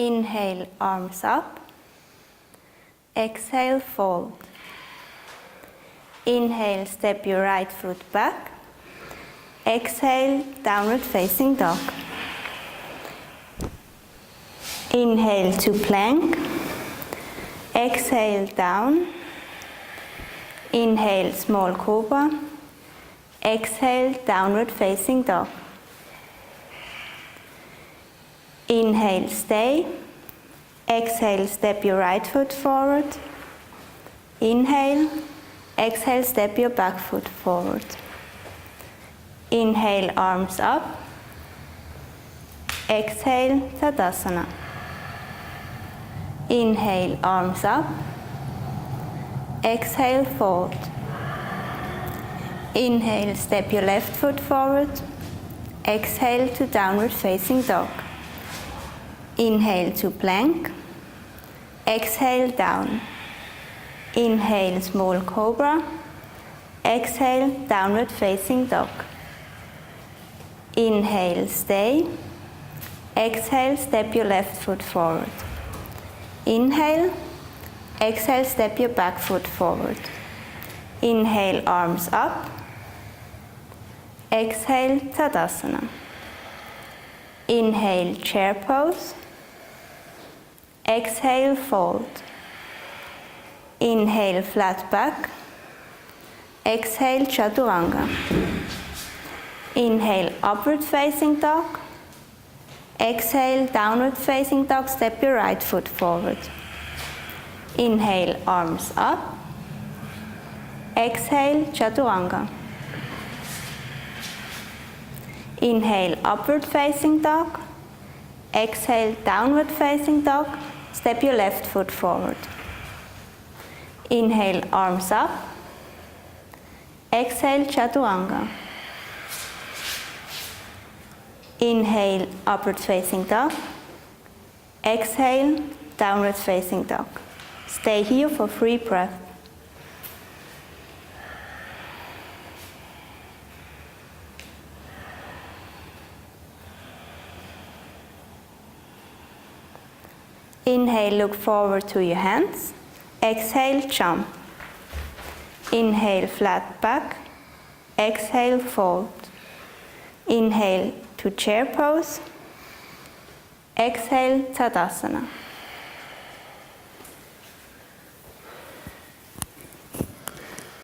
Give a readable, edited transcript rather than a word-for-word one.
Inhale, arms up. Exhale, fold. Inhale, step your right foot back. Exhale, downward facing dog. Inhale to plank. Exhale, down. Inhale, small cobra. Exhale, downward facing dog. Inhale, stay. Exhale, step your right foot forward. Inhale. Exhale, step your back foot forward. Inhale, arms up. Exhale, Tadasana. Inhale, arms up. Exhale, fold. Inhale, step your left foot forward. Exhale to downward facing dog. Inhale to plank. Exhale, down. Inhale, small cobra. Exhale, downward facing dog. Inhale, stay. Exhale, step your left foot forward. Inhale. Exhale, step your back foot forward. Inhale, arms up. Exhale, Tadasana. Inhale, chair pose. Exhale, fold. Inhale, flat back. Exhale, Chaturanga. Inhale, upward facing dog. Exhale, downward facing dog, step your right foot forward. Inhale, arms up. Exhale, Chaturanga. Inhale, upward facing dog. Exhale, downward facing dog, step your left foot forward. Inhale, arms up. Exhale, Chaturanga. Inhale, upward facing dog. Exhale, downward facing dog. Stay here for 3 breaths. Inhale, look forward to your hands. Exhale, jump. Inhale, flat back. Exhale, fold. Inhale to chair pose. Exhale, Tadasana.